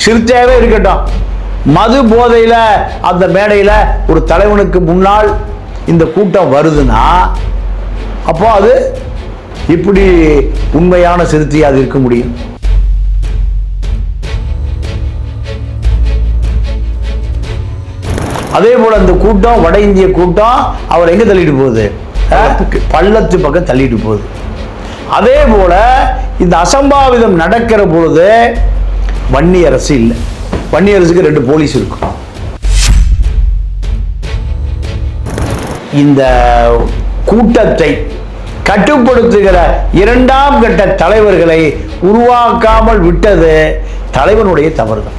சிறுத்தையாவே இருக்கட்டும். மது போதையில அந்த மேடையில ஒரு தலைவனுக்கு முன்னால் இந்த கூட்டம் வருதுன்னா அப்போ அது இப்படி உண்மையான சிறுத்தையா அது இருக்க முடியும்? அதே போல அந்த கூட்டம், வட இந்திய கூட்டம், அவர் எங்க தள்ளிட்டு போகுது? பள்ளத்து பக்கம் தள்ளிட்டு போகுது. அதே போல இந்த அசம்பாவிதம் நடக்கிற பொழுது வன்னி அரசு இல்லை. வன்னி அரசுக்கு 2 போலீஸ் இருக்கும். இந்த கூட்டத்தை கட்டுப்படுத்துகிற 2ஆம் கட்ட தலைவர்களை உருவாக்காமல் விட்டது தலைவனுடைய தவறுதான்.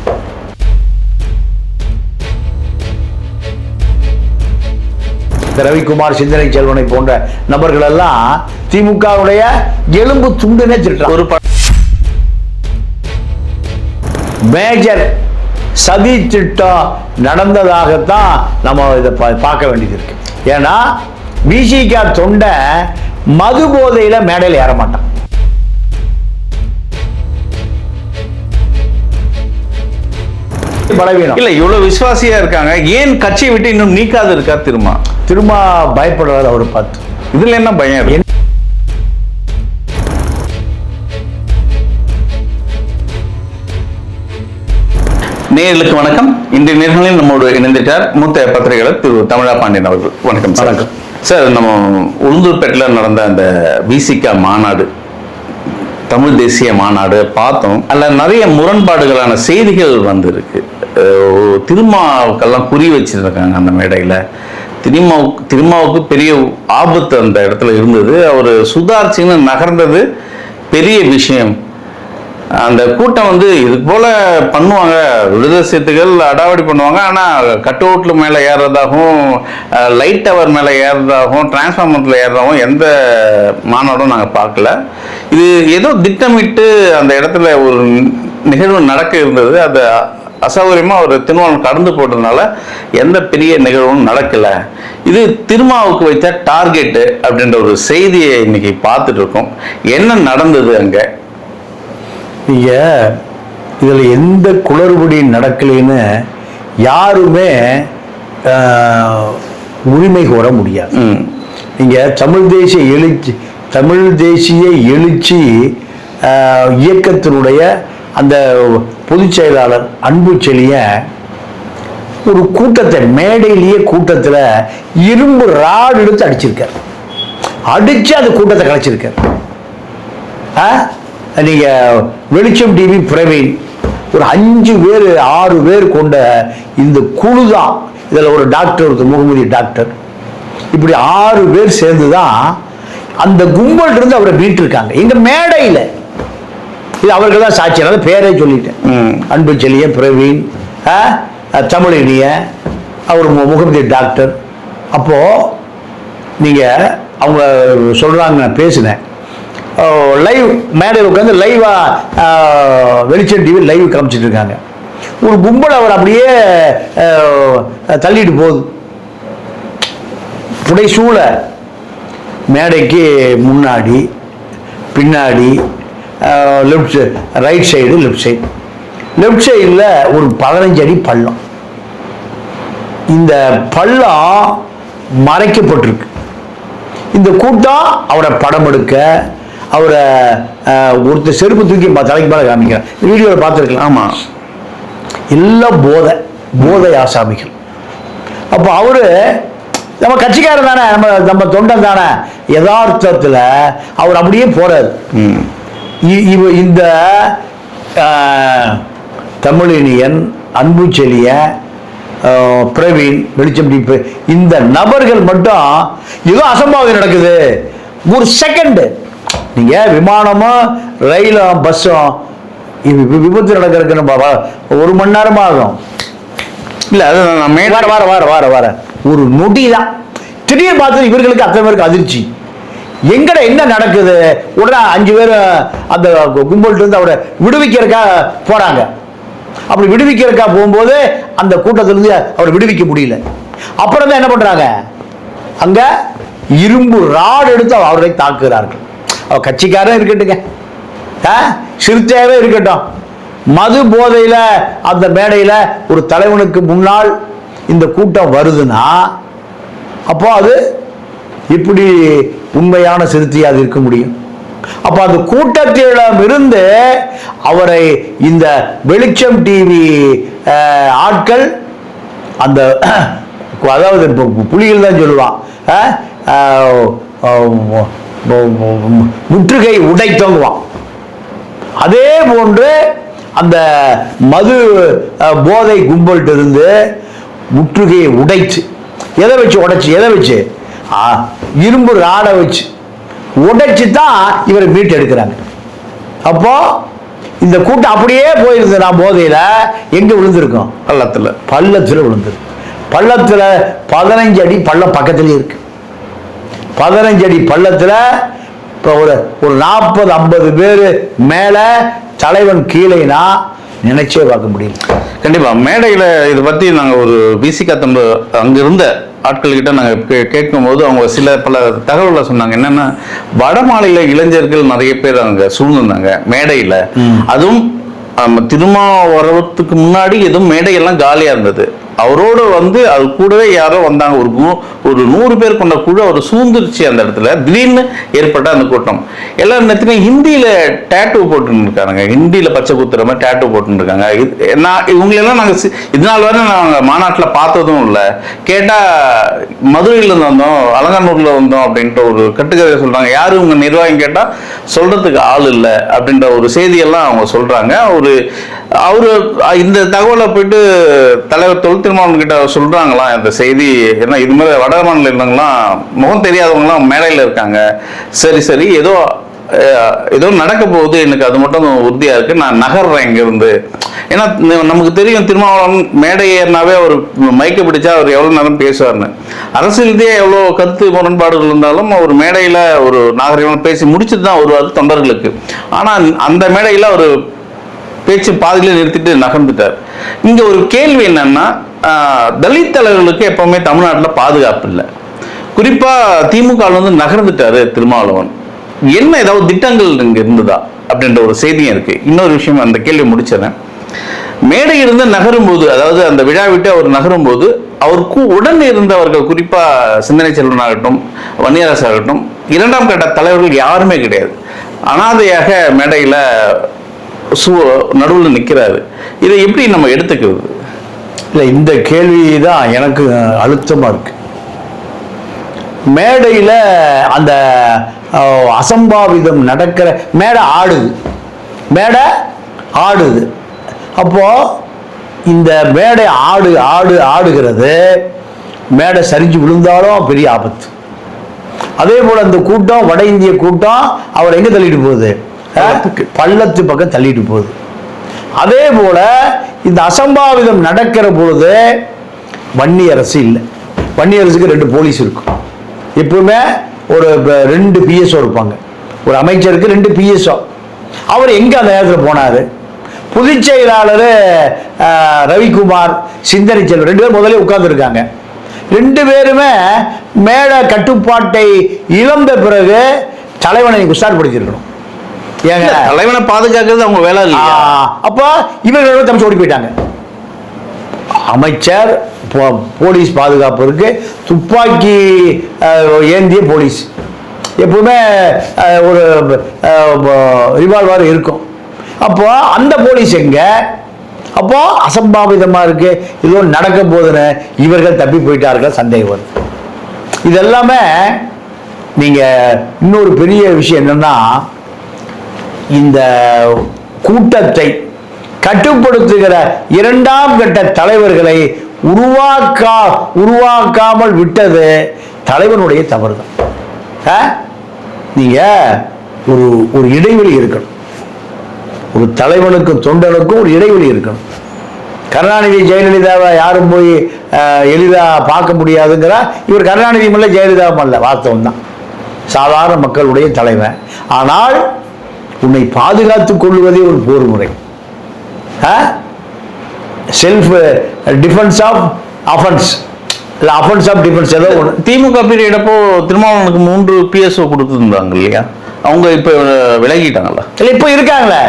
ரவிக்குமார், சிந்தனை செல்வனை போன்ற நபர்கள் எல்லாம் திமுகவுடைய எலும்பு துண்டுனே திட்டார். ஒரு மேஜர் சதி திட்டம் நடந்ததாகத்தான் நம்ம இதை பார்க்க வேண்டியது இருக்கு. ஏன்னா விசிக தொண்டை மது போதையில மேடையில் ஏற மாட்டான். பலவீனம் இல்ல, இவ்வளவு விசுவாசியா இருக்காங்க, ஏன் கட்சியை விட்டு இன்னும் நீக்காது இருக்கா? திரும்ப பயப்படுறாரு அவரு பார்த்து. இதுல என்ன பயம்? நேயர்களுக்கு வணக்கம். இன்றைய நேர்களில் நம்மோடு இணைந்திருக்கார் மூத்த பத்திரிகையாளர் திரு தமிழா பாண்டியன் அவர்கள். வணக்கம் சார். வணக்கம் சார். நம்ம உளுந்தூர்பேட்டில் நடந்த அந்த விசிக மாநாடு, தமிழ் தேசிய மாநாடு பார்த்தோம். அதில் நிறைய முரண்பாடுகளான செய்திகள் வந்திருக்கு. திருமாவுக்கெல்லாம் குறி வச்சிருக்காங்க அந்த மேடையில். திருமாவுக்கு பெரிய ஆபத்து அந்த இடத்துல இருந்தது. அவர் சுதாரிச்சுன்னு நகர்ந்தது பெரிய விஷயம். அந்த கூட்டம் இது போல பண்ணுவாங்க, விடுதலை சிறுத்தைகள் அடாவடி பண்ணுவாங்க. ஆனால் கட் அவுட்டில் மேலே ஏறுறதாகவும், லைட் டவர் மேலே ஏறுறதாகவும், டிரான்ஸ்ஃபார்மரில் ஏறுறதாகவும் எந்த மாநாடும் நாங்கள் பார்க்கல. இது ஏதோ திட்டமிட்டு அந்த இடத்துல ஒரு நிகழ்வு நடக்க இருந்தது. அது அசௌகரியமாக ஒரு திருமாவளவன் கடந்து போட்டதுனால எந்த பெரிய நிகழ்வும் நடக்கலை. இது திருமாவுக்கு வைத்த டார்கெட்டு அப்படின்ற ஒரு செய்தியை இன்னைக்கு பார்த்துட்டு இருக்கோம். என்ன நடந்தது அங்கே? நீங்க இதுல எந்த குளறுபடி நடக்கலைன்னு யாருமே உரிமை கோர முடியாது. நீங்க தமிழ் தேசிய எழுச்சி இயக்கத்தினுடைய அந்த பொதுச் செயலாளர் அன்பு செழியன் ஒரு கூட்டத்தை மேடையிலேயே கூட்டத்தில் இரும்பு ராடு எடுத்து அடிச்சிருக்கார். அடிச்சு அந்த கூட்டத்தை கலைச்சிருக்கார். நீங்க வெளிச்சம் டிவி பிரவீன் ஒரு 5 பேர் 6 பேர் கொண்ட இந்த குழு தான். இதில் ஒரு டாக்டர், முகமதி டாக்டர், இப்படி 6 பேர் சேர்ந்துதான் அந்த கும்பல் இருந்து அவரை மீட்டிருக்காங்க எங்க மேடையில். இது அவர்கள் தான் சாட்சி. அதனால பேரே சொல்லிட்டேன். அன்பு செழியன், பிரவீன், தமிழினிய, அவர் முகமதி டாக்டர். அப்போ நீங்க அவங்க சொல்றாங்க, நான் பேசினேன் லைவ் மேடையில் உட்காந்து லைவா வெளிச்சம் டிவி லைவ் காமிச்சிட்டு இருக்காங்க. ஒரு கும்பல் அவர் அப்படியே தள்ளிட்டு போகுது. புடைசூழ மேடைக்கு முன்னாடி பின்னாடி லெஃப்ட் ரைட் சைடு லெஃப்ட் சைடில் ஒரு 15 அடி பள்ளம். இந்த பள்ளம் மறைக்கப்பட்டிருக்கு. இந்த கூட்டம் அவரை படம் எடுக்க, அவரை ஒருத்தர் செருப்பு தூக்கி தலைக்கு மேலே காமிக்கிறார். வீடியோவில் பார்த்துருக்கலாம். ஆமாம், எல்லாம் போதை ஆசாமிகள். அப்போ அவரு நம்ம கட்சிக்காரன் தானே, நம்ம தொண்டன் தானே. யதார்த்தத்தில் அவர் அப்படியே போறாரு. இந்த தமிழினியன், அன்பு செழியன், பிரவீன், வெளிச்சம் டிவி, இந்த நபர்கள் மட்டும் ஏதோ அசம்பாவிதம் நடக்குது. ஒரு செகண்ட் நீங்க விமானமும் ரயிலும் பஸ்ஸும் விபத்து நடக்கிறதுக்கு 1 மணி நேரமா ஆகும். இல்ல அது வார ஒரு நொடி தான். திடீர்னு பார்த்து இவர்களுக்கு அத்தனை பேருக்கு அதிர்ச்சி. எங்கட என்ன நடக்குது? உடனே 5 பேர் அந்த கும்பல்ட்டு இருந்து அவரை விடுவிக்கிறக்கா போறாங்க. அப்படி விடுவிக்கிறக்கா போகும்போது அந்த கூட்டத்திலிருந்து அவரை விடுவிக்க முடியல. அப்புறம் தான் என்ன பண்றாங்க, அங்க இரும்பு ராடு எடுத்து அவரை தாக்குகிறார்கள். அவர் கட்சிக்காரன் இருக்கட்டுங்க, சிறுத்தையாவே இருக்கட்டும், மது போதையில அந்த மேடையில ஒரு தலைவனுக்கு முன்னால் இந்த கூட்டம் வருதுன்னா அப்போ அது இப்படி உண்மையான சிறுத்தையாக இருக்க முடியும். அப்ப அந்த கூட்டத்திடம் இருந்து அவரை இந்த வெளிச்சம் டிவி ஆட்கள் அந்த அதாவது புலிகள் தான் சொல்லுவான் முற்றுகை உடைத்தோங்குவான். அதே போன்று அந்த மது போதை கும்பல்கிட்ட இருந்து முற்றுகையை உடைச்சு எதை வச்சு இரும்பு ராடை வச்சு உடைச்சு தான் இவரை மீட்டு எடுக்கிறாங்க. அப்போ இந்த கூட்டம் அப்படியே போயிருந்தது. நான் போதையில எங்க விழுந்திருக்கோம்? பள்ளத்துல விழுந்திருக்கு. பள்ளத்துல 15 அடி பள்ளம் பக்கத்திலே இருக்கு. 15 அடி பள்ளத்துல இப்போ ஒரு 40-50 பேர் மேல, தலைவன் கீழேனா நினைச்சே பார்க்க முடியும். கண்டிப்பா மேடையில இதை பத்தி நாங்க ஒரு விசிகா தம்பு அங்க இருந்த ஆட்கள்கிட்ட நாங்க கேட்கும் போது அவங்க பல தகவல்களை சொன்னாங்க. என்னன்னா, வட மாநில இளைஞர்கள் நிறைய பேர் அங்க சூழ்ந்திருந்தாங்க மேடையில. அதுவும் திருமாவரத்துக்கு முன்னாடி எதுவும் மேடையெல்லாம் காலியா இருந்தது. அவரோடு அது கூடவே யாரோ வந்தாங்க. ஒரு 100 பேர் கொண்ட குழு அவர் சூழ்ந்துருச்சு. அந்த இடத்துல திடீர்னு ஏற்பட்ட அந்த கூட்டம் எல்லாரும் நேரத்துலையும் ஹிந்தியில டேட்டூ போட்டுன்னு இருக்காங்க. ஹிந்தியில பச்சை குத்துற மாதிரி டேட்டூ போட்டுன்னு இருக்காங்க. இவங்களெல்லாம் நாங்கள் இதனால் வரை நாங்கள் மாநாட்டில் பார்த்ததும் இல்லை. கேட்டால் மதுரையிலேருந்து வந்தோம், அலங்காநல்லூர்ல வந்தோம் அப்படின்ற ஒரு கட்டுக்கதையை சொல்றாங்க. யாரு இவங்க நிர்வாகம் கேட்டால் சொல்றதுக்கு ஆள் இல்லை அப்படின்ற ஒரு செய்தியெல்லாம் அவங்க சொல்றாங்க. அவரு இந்த தகவலை போயிட்டு தலைவர் தொல் திருமாவளவன் கிட்ட சொல்றாங்களாம் இந்த செய்தி. ஏன்னா இது மாதிரி வட மாநில இருந்தவங்களாம் முகம் தெரியாதவங்களாம் மேடையில் இருக்காங்க. சரி ஏதோ நடக்க போகுது, எனக்கு அது மட்டும் உறுதியா இருக்கு, நான் நகர்றேன் இங்கிருந்து. ஏன்னா நமக்கு தெரியும் திருமாவளவன் மேடை ஏறினாவே அவர் மைக்க பிடிச்சா அவர் எவ்வளவு நேரம் பேசுவார்னு. அரசியலே எவ்வளவு கருத்து முரண்பாடுகள் இருந்தாலும் அவர் மேடையில ஒரு நாகரிகமான பேசி முடிச்சுட்டு தான் வருவார் தொண்டர்களுக்கு. ஆனா அந்த மேடையில ஒரு பேச்சு பாதியில நிறுத்திட்டு நகர்ந்துட்டார். இங்க ஒரு கேள்வி என்னன்னா, தலித் தலைவர்களுக்கு எப்பவுமே தமிழ்நாட்டில் பாதுகாப்பு இல்லை. குறிப்பா திமுக நகர்ந்துட்டாரு திருமாவளவன். என்ன ஏதாவது திட்டங்கள் இங்க இருந்ததா அப்படின்ற ஒரு செய்தியும் இருக்கு. இன்னொரு விஷயம், அந்த கேள்வி முடிச்சிடறேன். மேடையிலிருந்து நகரும் போது, அதாவது அந்த விழா விட்டு அவர் நகரும் போது அவருக்கு உடன் இருந்தவர்கள், குறிப்பா சிந்தனை செல்வன் ஆகட்டும், வன்னியரசு ஆகட்டும், 2ஆம் கட்ட தலைவர்கள் யாருமே கிடையாது. அனாதையாக மேடையில நடுவில் நிற்கிறாரு. இதை எப்படி நம்ம எடுத்துக்கிறது? இல்லை, இந்த கேள்வி தான் எனக்கு அழுத்தமாக இருக்கு. மேடையில் அந்த அசம்பாவிதம் நடக்கிற மேடை ஆடுது. அப்போ இந்த மேடை ஆடுகிறது. மேடை சரிஞ்சு விழுந்தாலும் பெரிய ஆபத்து. அதே போல அந்த கூட்டம், வட இந்திய கூட்டம், அவர் எங்க தள்ளிட்டு போகுது? பள்ளத்து பக்கம் தள்ளிட்டு போகுது. அதே போல இந்த அசம்பாவிதம் நடக்கிற பொழுது வன்னியரசு இல்லை. வன்னியரசுக்கு 2 போலீஸ் இருக்கும். எப்பவுமே ஒரு 2 பிஎஸ்ஓ இருப்பாங்க. ஒரு அமைச்சருக்கு 2 பிஎஸ்ஓ. அவர் எங்க அந்த நேரத்தில் போனாரு? பொதுச் செயலாளர் ரவிக்குமார், சிந்தனை செல்வன் 2 பேரும் முதல்ல உட்கார்ந்து இருக்காங்க. 2 பேருமே மேட கட்டுப்பாட்டை இழந்த பிறகு தலைவனை உஷார்படுத்தியிருக்கணும். ஏங்க, தலைவனை பாதுகாக்கிறது அவங்க வேலை இல்லை. அப்ப இவர்கள் தப்பிச்சு ஓடி போயிட்டாங்க. அமைச்சர், போலீஸ் பாதுகாப்பு இருக்கு, துப்பாக்கி ஏந்திய போலீஸ், எப்பவுமே ஒரு ரிவால்வர் இருக்கும். அப்போ அந்த போலீஸ் எங்க? அப்போ அசம்பாவிதமா இருக்கு, ஏதோ நடக்க போதுன்னு இவர்கள் தப்பி போயிட்டார்கள், சந்தேகம் வருது. இதெல்லாமே நீங்க இன்னொரு பெரிய விஷயம் என்னன்னா, இந்த கூட்டத்தை கட்டுப்படுத்துகிற 2ஆம் கட்ட தலைவர்களை உருவாக்காமல் விட்டது தலைவனுடைய தவறு தான். நீங்க ஒரு இடைவெளி இருக்கணும். ஒரு தலைவனுக்கும் தொண்டனுக்கும் ஒரு இடைவெளி இருக்கணும். கருணாநிதி ஜெயலலிதாவை யாரும் போய் எளிதா பார்க்க முடியாதுங்கிற இவர் கருணாநிதி மல்ல, ஜெயலலிதாவும் அல்ல, வாஸ்தவம் தான். சாதாரண மக்களுடைய தலைவன். ஆனால் உன்னை பாதுகாத்துக் கொள்வதே ஒரு போர் முறை. செல்ஃப் டிஃபென்ஸ் ஆஃப் அஃபென்ஸ், இல்லை அஃபென்ஸ் ஆஃப் டிஃபென்ஸ். ஏதோ ஒன்று. திமுக பீரியட் அப்போ திருமாவளவனுக்கு 3 பிஎஸ்ஓ கொடுத்துருந்தாங்க இல்லையா? அவங்க இப்ப விலகிட்டாங்களா? இல்லை, இப்போ இருக்காங்களே.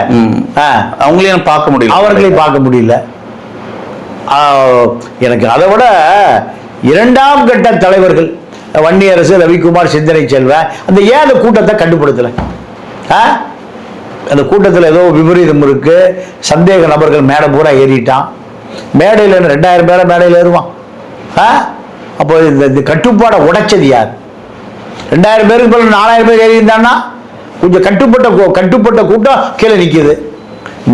அவங்களையும் பார்க்க முடியல. அவர்களையும் பார்க்க முடியல. எனக்கு அதை விட இரண்டாம் கட்ட தலைவர்கள் வன்னியரசு, ரவிக்குமார், சிந்தனை செல்வன் ஏன் அந்த கூட்டத்தை கட்டுப்படுத்தலை? அந்த கூட்டத்தில் ஏதோ விபரீதம் இருக்கு, சந்தேக நபர்கள் மேடை பூரா ஏறிட்டான். மேடையில் 2000 பேரை மேடையில் ஏறுவான். அப்போ இந்த கட்டுப்பாடை உடைச்சது யார்? 2000 பேருக்கு பிறகு 4000 பேர் ஏறி இருந்தான்னா கொஞ்சம் கட்டுப்பட்ட கூட்டம் கீழே நிற்கிது.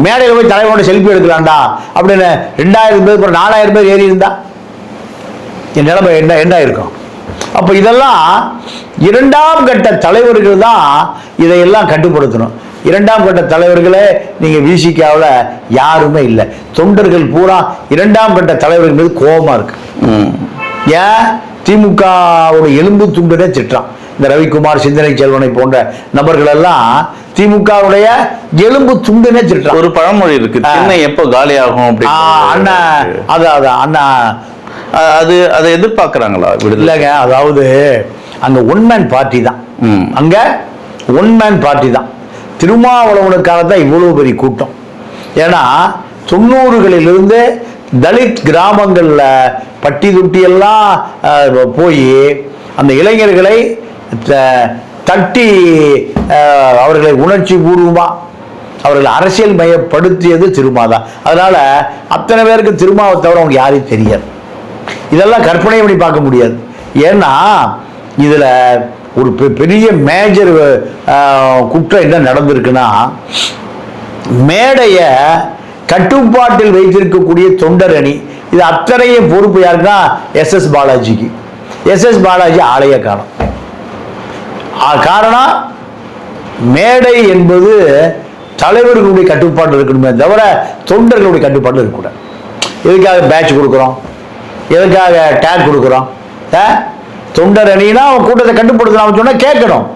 மேடையில் போய் தலைவனோட செல்ஃபி எடுக்கலாம்டா அப்படின்னு 2000 பேர் பிறகு 4000 பேர் ஏறி இருந்தா என் நிலைமை என்ன இருக்கும்? அப்போ இதெல்லாம் இரண்டாம் கட்ட தலைவர்கள் தான் இதையெல்லாம் கட்டுப்படுத்தணும். இரண்டாம் கட்ட தலைவர்களே நீங்க விசிகாவில் யாருமே இல்லை. தொண்டர்கள் பூரா இரண்டாம் கட்ட தலைவர்கள் மீது கோபமா இருக்கு. ஏன்? திமுகவோட எலும்பு துண்டுனே திட்டுறான். இந்த ரவிக்குமார், சிந்தனை செல்வனை போன்ற நபர்கள் எல்லாம் திமுகவுடைய எலும்பு துண்டுனே திட்டுறான். ஒரு பழமொழி இருக்கு, சென்னை எப்போ காலியாகும் அப்படி. அண்ணா அதான் அண்ணா அதை எதிர்பார்க்கிறாங்களா? இல்லைங்க, அதாவது அங்க ஒன்மேன் பார்ட்டி தான். அங்க ஒன்மேன் பார்ட்டி தான். திருமாவளவனுக்காக தான் இவ்வளவு பெரிய கூட்டம். ஏன்னா 90களிலிருந்து தலித் கிராமங்கள்ல பட்டி தொட்டி எல்லாம் போய் அந்த இளைஞர்களை தட்டி அவர்களை உணர்ச்சி பூர்வமா அவர்களை அரசியல் மயப்படுத்தியது திருமாதான். அதனால அத்தனை பேருக்கு திருமாவை தவிர அவங்க யாரையும் தெரியாது. இதெல்லாம் கற்பனை பண்ணி பார்க்க முடியாது. ஏன்னா இதுல ஒரு பெரிய மேஜர் குற்றம் என்ன நடந்திருக்குன்னா, மேடைய கட்டுப்பாட்டில் வைத்திருக்கக்கூடிய தொண்டர் அணி இது அத்தனையும் பொறுப்பு யாருக்குன்னா எஸ்.எஸ். பாலாஜிக்கு. எஸ்.எஸ். பாலாஜி ஆலய காலம். காரணம், மேடை என்பது தலைவர்களுடைய கட்டுப்பாடு இருக்கணுமே தவிர தொண்டர்களுடைய கட்டுப்பாடு இருக்கக்கூடாது. எதுக்காக பேட்ச் கொடுக்குறோம்? எதுக்காக டேக் கொடுக்குறோம்? தொண்டர் அணினா அவன் கூட்டத்தை கட்டுப்படுத்தலாம் சொன்னா கேட்கணும்.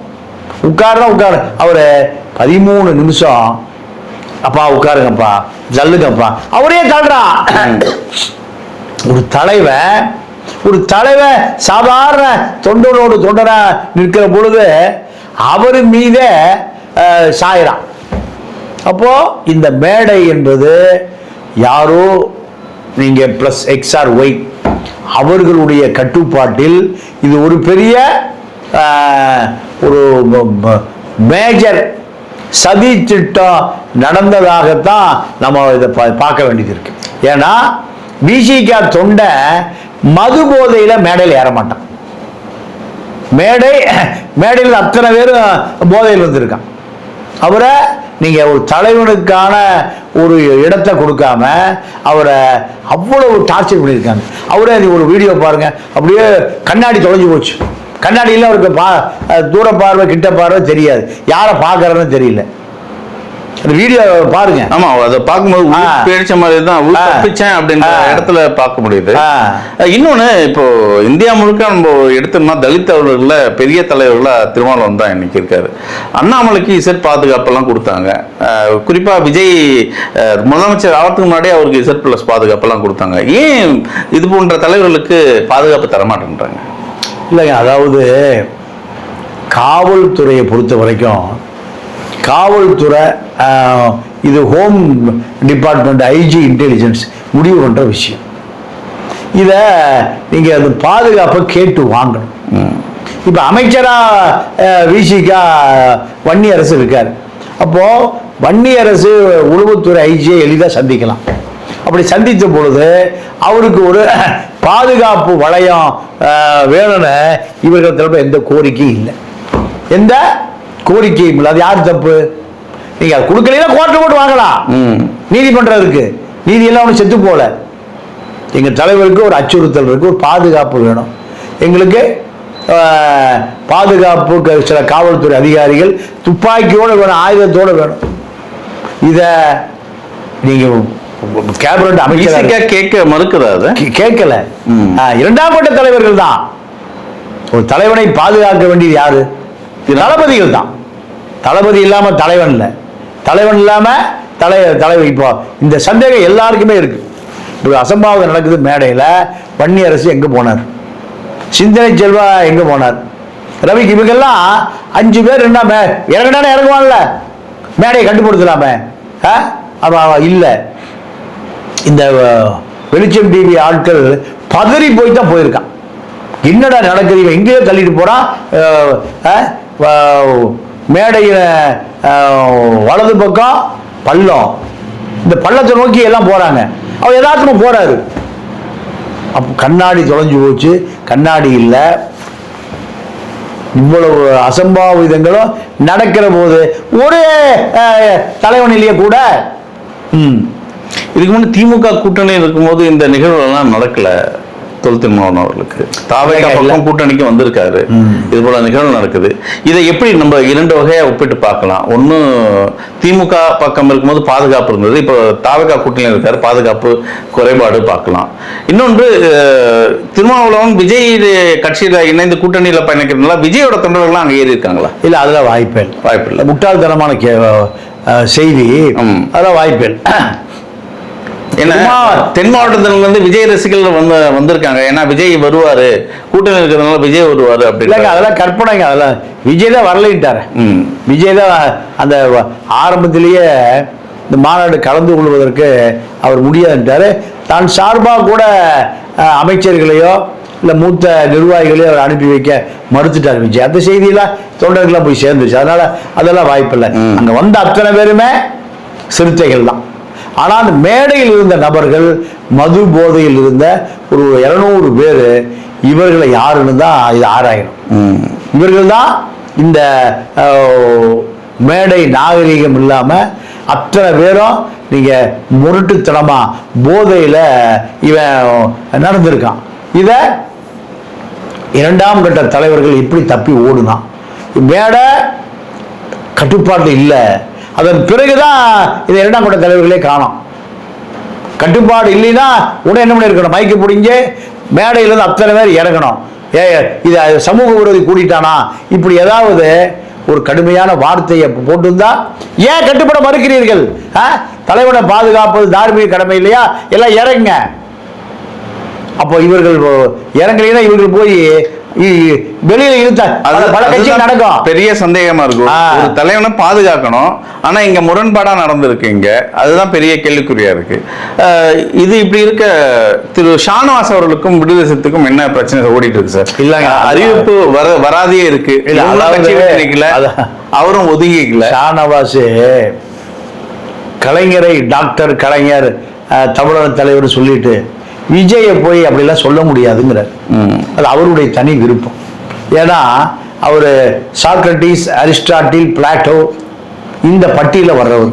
உட்காரு. அவர் 13 நிமிஷம் அப்பா உட்காருங்கப்பா, ஜல்லுங்கப்பா, அவரே தள்ளுறான். ஒரு தலைவன் சாதாரண தொண்டனோடு தொண்டனா நிற்கிற பொழுது அவர் மீதே சாயிறான். அப்போ இந்த மேடை என்பது யாரோ நீங்க பிளஸ் எக்ஸ் ஆர் ஒய் அவர்களுடைய கட்டுப்பாட்டில் இது ஒரு பெரிய ஒரு மேஜர் சதி திட்டம் நடந்ததாகத்தான் நம்ம இதை பார்க்க வேண்டியது இருக்கு. ஏன்னா விசிகா தொண்டை மது போதையில மேடையில் ஏற மாட்டான். மேடையில் அத்தனை பேரும் போதையில் வந்திருக்கான். அவரை நீங்க ஒரு தலைவனுக்கான ஒரு இடத்தை கொடுக்காம அவரை அவ்வளவு டார்ச்சர் பண்ணியிருக்காங்க. அவரே ஒரு வீடியோ பாருங்க, அப்படியே கண்ணாடி தொலைஞ்சு போச்சு. கண்ணாடியில் அவருக்கு தூர பார்வை கிட்ட பார்வை தெரியாது, யாரை பார்க்கறன்னு தெரியல. அந்த வீடியோ பாருங்க. ஆமா, அதை பார்க்கும்போது பேடிச்ச மாதிரி தான் தப்பிச்சேன் அப்படின்ற இடத்துல பார்க்க முடியுது. இன்னொன்னு, இப்போ இந்தியா முழுக்க நம்ம எடுத்தோம்னா தலித் தலைவர்கள பெரிய தலைவர்களா திருமாவளவன் தான் இன்னைக்கு இருக்காரு. அண்ணாமலைக்கு இசட் பாதுகாப்பெல்லாம் கொடுத்தாங்க. குறிப்பா விஜய் முதலமைச்சர் ஆகிறதுக்கு முன்னாடியே அவருக்கு இசட் பிளஸ் பாதுகாப்பெல்லாம் கொடுத்தாங்க. ஏன் இது போன்ற தலைவர்களுக்கு பாதுகாப்பு தரமாட்டேன்றாங்க? இல்லைங்க, அதாவது காவல்துறையை பொறுத்த வரைக்கும் காவல்துறை இது ஹோம் டிபார்ட்மெண்ட், ஐஜி இன்டெலிஜென்ஸ் முடிவு பண்ற விஷயம். இதை நீங்க அது பாதுகாப்பை கேட்டு வாங்கணும். இப்ப அமைச்சரா விசிகா வன்னியரசு இருக்காரு. அப்போ வன்னியரசு உளவுத்துறை ஐஜியை எளிதாக சந்திக்கலாம். அப்படி சந்தித்த பொழுது அவருக்கு ஒரு பாதுகாப்பு வளையம் வேணும்னு இவர்கள் தரப்பு எந்த கோரிக்கையும் இல்லை. எந்த கோரிக்கையும் இல்லை. அது யார் தப்பு? நீங்க கொடுக்கலாம், கோர்ட்டில் போட்டு வாங்கலாம். நீதிமன்றம் இருக்கு, நீதி எல்லாம் ஒன்று செத்து போல. எங்க தலைவருக்கு ஒரு அச்சுறுத்தல் இருக்கு, ஒரு பாதுகாப்பு வேணும். எங்களுக்கு பாதுகாப்பு சில காவல்துறை அதிகாரிகள் துப்பாக்கியோட வேணும், ஆயுதத்தோட வேணும். இத நீங்க கேபினட் அமைச்சர் கேட்க மறுக்கிறாரு. கேட்கல. இரண்டாம் கட்ட தலைவர்கள் தான். ஒரு தலைவனை பாதுகாக்க வேண்டியது யாரு? தளபதிகள் தான். தளபதி இல்லாம தலைவன் இல்லை, தலைவன் இல்லாம தலைவர். இப்போ இந்த சந்தேகம் எல்லாருக்குமே இருக்கு. இப்போ அசம்பாவிதம் நடக்குது மேடையில். வன்னியரசு எங்க போனார்? சிந்தனை செல்வா எங்க போனார்? ரவிக்கு இவங்கெல்லாம் 5 பேர் இருந்தா இறங்கினானே இறங்குவான்ல, மேடையை கட்டுப்படுத்தலாமே. இல்லை, இந்த வெளிச்சம் டிவி ஆட்கள் பதறி போய் தான் போயிருக்கான். என்னடா நடக்குது, எங்கேயோ தள்ளிட்டு போறான். மேடையில் வலது பக்கம் பள்ளம், இந்த பள்ளத்தை நோக்கி எல்லாம் போறாங்க. அவர் எல்லாத்துக்கும் போறாரு. அப்போ கண்ணாடி தொலைஞ்சு போச்சு, கண்ணாடி இல்லை. இவ்வளவு அசம்பாவிதங்களும் நடக்கிற போது ஒரே தலைவன் இல்லையே கூட. இதுக்கு முன்னாடி திமுக கூட்டணி இருக்கும்போது இந்த நிகழ்வுகள்லாம் நடக்கல. தொல் திருமாவளவன் அவர்களுக்கு தாவேகா பக்கம் கூட்டணிக்கு வந்திருக்காரு, இது போல நிகழ்வு நடக்குது. இதை எப்படி நம்ம 2 வகையா ஒப்பிட்டு பார்க்கலாம்? ஒன்று, திமுக பக்கம் இருக்கும்போது பாதுகாப்பு இருந்தது, இப்போ தாவேகா கூட்டணியில் இருக்காரு, பாதுகாப்பு குறைபாடு பார்க்கலாம். இன்னொன்று, திருமாவளவன் விஜய் கட்சியில இணைந்து கூட்டணியில பயணிக்கிறதுனால விஜயோட தொண்டர்கள்லாம் அங்கே ஏறி இருக்காங்களா? இல்லை, அதெல்லாம் வாய்ப்பு இல்லை. முட்டாள்தனமான செய்தி, அதெல்லாம் வாய்ப்பு இல்லை. ஏன்னா தென் மாவட்டத்தில் வந்து விஜய் ரசிகர்கள் வந்திருக்காங்க. ஏன்னா விஜய் வருவாரு, கூட்டணி இருக்கிறதுனால விஜய் வருவாரு அப்படின்னு. அதெல்லாம் கற்பனைங்க. அதெல்லாம் விஜய் தான் வரலைன்ட்டாரு. விஜய் தான் அந்த ஆரம்பத்திலேயே இந்த மாநாடு கலந்து கொள்வதற்கு அவர் முடியாதுன்ட்டாரு. தான் சார்பாக கூட அமைச்சர்களையோ இல்லை மூத்த நிர்வாகிகளையோ அவர் அனுப்பி வைக்க மறுத்துட்டார் விஜய். அந்த செய்தியெல்லாம் தொண்டர்கள்லாம் போய் சேர்ந்துச்சு. அதனால அதெல்லாம் வாய்ப்பில்லை. அங்கே வந்த அத்தனை பேருமே சிறுத்தைகள் தான். ஆனால் அந்த மேடையில் இருந்த நபர்கள், மது போதையில் இருந்த ஒரு 200 பேர், இவர்களை யாருன்னு தான் இது ஆராயணும். இவர்கள் தான் இந்த மேடை நாகரீகம் இல்லாம அத்தனை பேரும் நீங்க முரட்டுத்தனமா போதையில இவன் நடந்திருக்கான். இத 2ஆம் கட்ட தலைவர்கள் எப்படி தப்பி ஓடுனான்? மேடை கட்டுப்பாட்டு இல்லை. அதன் பிறகுதான் இதை 2ஆம் கட்ட தலைவர்களே காணோம். கட்டுப்பாடு இல்லைன்னா உடனே என்ன பண்ணிருக்கணும்? மைக்கு பிடிங்க மேடையில இருந்து அத்தனை பேர் இறங்கணும். இது சமூக விரோதி கூட்டிட்டானா, இப்படி ஏதாவது ஒரு கடுமையான வார்த்தையை போட்டிருந்தா ஏன் கட்டுப்பட மறுக்கிறீர்கள்? தலைவனை பாதுகாப்பது தார்மீக கடமை இல்லையா? எல்லாம் இறங்குங்க. அப்போ இவர்கள் இறங்கலைன்னா இவர்கள் போய் வெளியில இழுத்தா பல கட்சிகள் நடக்கும். பெரிய சந்தேகமா இருக்கும். ஒரு தலைவனை பாதுகாக்கணும், ஆனா இங்க முரண்பாடா நடந்திருக்கு. இங்க அதுதான் பெரிய கேள்விக்குறியா இருக்கு. இது இப்படி இருக்க திரு ஷானவாஸ் அவர்களுக்கும் விடுதலை சிறுத்தைக்கும் என்ன பிரச்சனை ஓடிட்டு இருக்கு சார்? இல்லங்க, அறிவிப்பு வராதே இருக்கு. அவரும் ஒதுங்கிக்கல. ஷானவாஸ் கலைஞரை டாக்டர் கலைஞர் தமிழக தலைவர் சொல்லிட்டு விஜயை போய் அப்படிலாம் சொல்ல முடியாதுங்கிறார். அது அவருடைய தனி விருப்பம். ஏன்னா அவர் சாக்ரட்டிஸ், அரிஸ்டாட்டில், பிளாட்டோ இந்த பட்டியலில் வர்றவர்.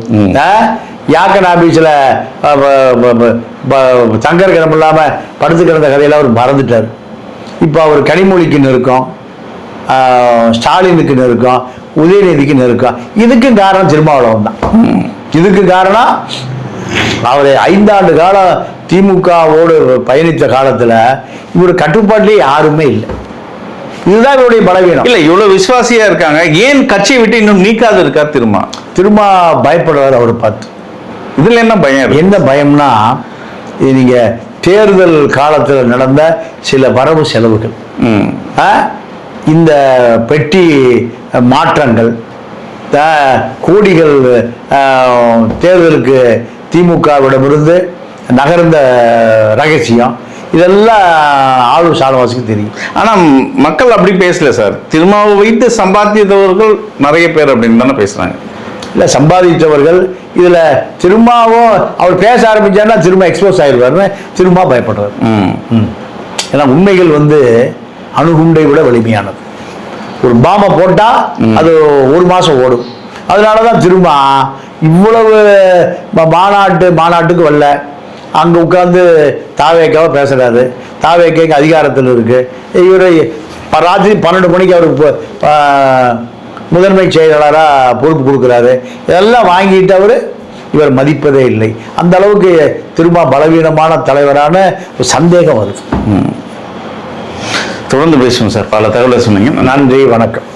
யாக்கன் ஆபீஸில் தங்கர் கிழமை இல்லாமல் படுத்து கிடந்த கதையெல்லாம் அவர் மறந்துட்டார். இப்போ அவர் கனிமொழிக்குன்னு இருக்கும், ஸ்டாலினுக்குன்னு இருக்கும், உதயநிதிக்குன்னு இருக்கும். இதுக்கும் காரணம் திருமாவளவன் தான். இதுக்கு காரணம் அவர் 5 ஆண்டு காலம் திமுகவோடு பயணித்த காலத்துல இவர் கட்டுப்பாட்டிலே யாருமே இல்லை. இதுதான் இவருடைய பலவீனம். இல்ல, இவ்வளவு விசுவாசியா இருக்காங்க, ஏன் கட்சியை விட்டு இன்னும் நீக்காது இருக்கார்? திரும்ப பயப்படுவார் அவர் பார்த்து. இதுல என்ன பயம்? என்ன பயம்னா, நீங்க தேர்தல் காலத்தில் நடந்த சில வரவு செலவுகள், இந்த பெட்டி மாற்றங்கள், கோடிகள் தேர்தலுக்கு திமுகவிடமிருந்து நகர்ந்த ரகசியம், இதெல்லாம் ஆளும் ஷானவாஸுக்கு தெரியும். ஆனா மக்கள் அப்படி பேசல சார். திருமாவை வைத்து சம்பாதித்தவர்கள் நிறைய பேர் அப்படின்னு தானே பேசுறாங்க. இல்லை, சம்பாதித்தவர்கள் இதுல திரும்பவும் அவர் பேச ஆரம்பிச்சாருன்னா திரும்ப எக்ஸ்போஸ் ஆயிடுவாருன்னு திரும்ப பயப்படுறாரு. ஏன்னா உண்மைகள் அணுகுண்டை விட வலிமையானது. ஒரு பாம்பை போட்டா அது 1 மாசம் ஓடும். அதனாலதான் திரும்ப இவ்வளவு மாநாட்டுக்கு வரல, அங்க உட்கார்ந்து தாவேக்காவை பேசுறாரு. தாவேக்கா அதிகாரத்தில் இருக்கு. இவரு ராத்திரி 12 மணிக்கு அவருக்கு முதன்மை செயலாளராக பொறுப்பு கொடுக்குறாரு. இதெல்லாம் வாங்கிட்டு இவர் மதிப்பதே இல்லை. அந்த அளவுக்கு திரும்ப பலவீனமான தலைவரான ஒரு சந்தேகம் வருது. தொடர்ந்து பேசுவோம் சார். பல தகவலை சொன்னீங்க. நன்றி, வணக்கம்.